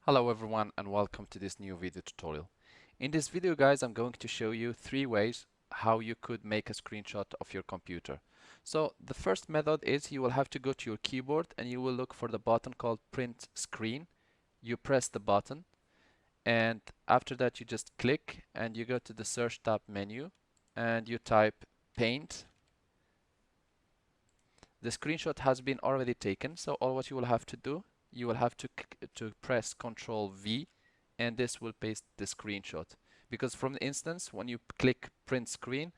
Hello everyone and welcome to this new video tutorial. In this video guys, I'm going to show you 3 ways how you could make a screenshot of your computer. So the first method is you will have to go to your keyboard and you will look for the button called print screen. You press the button and after that you just click and you go to the search tab menu and you type paint. The screenshot has been already taken, so all what you will have to do, you will have to press Ctrl V and this will paste the screenshot. Because from the instance, when you click print screen,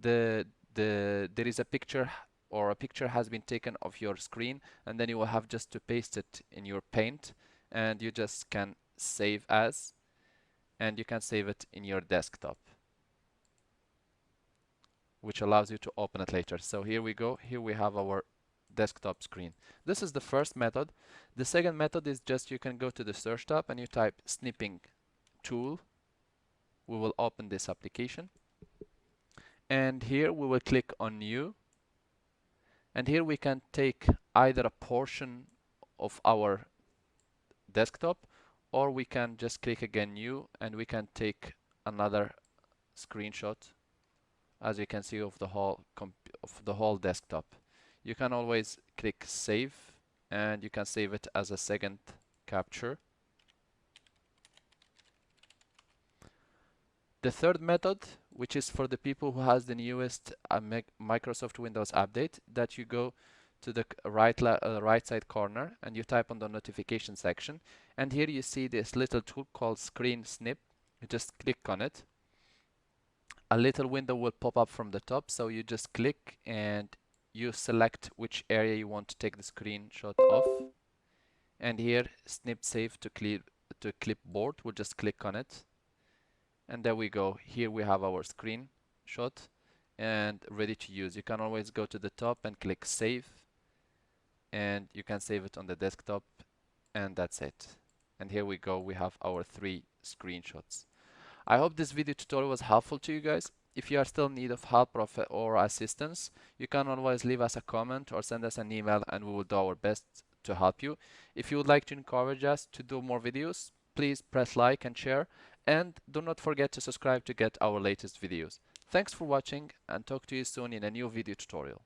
there is a picture or a picture has been taken of your screen, and then you will have just to paste it in your paint, and you just can save as, and you can save it in your desktop, which allows you to open it later. So here we go. Here we have our desktop screen. This is the first method. The second method is just you can go to the search tab and you type snipping tool. We will open this application and here we will click on new, and here we can take either a portion of our desktop or we can just click again new and we can take another screenshot, as you can see, of the whole desktop. You can always click save and you can save it as a second capture. The third method, which is for the people who has the newest Microsoft Windows update, that you go to the right side corner and you type on the notification section, and here you see this little tool called screen snip. You just click on it. A little window will pop up from the top, so you just click and you select which area you want to take the screenshot of, and here snip save to clipboard. We'll just click on it and there we go. Here we have our screenshot and ready to use. You can always go to the top and click save and you can save it on the desktop, and that's it. And here we go, we have our 3 screenshots. I hope this video tutorial was helpful to you guys. If you are still in need of help or assistance, you can always leave us a comment or send us an email and we will do our best to help you. If you would like to encourage us to do more videos, please press like and share, and do not forget to subscribe to get our latest videos. Thanks for watching and talk to you soon in a new video tutorial.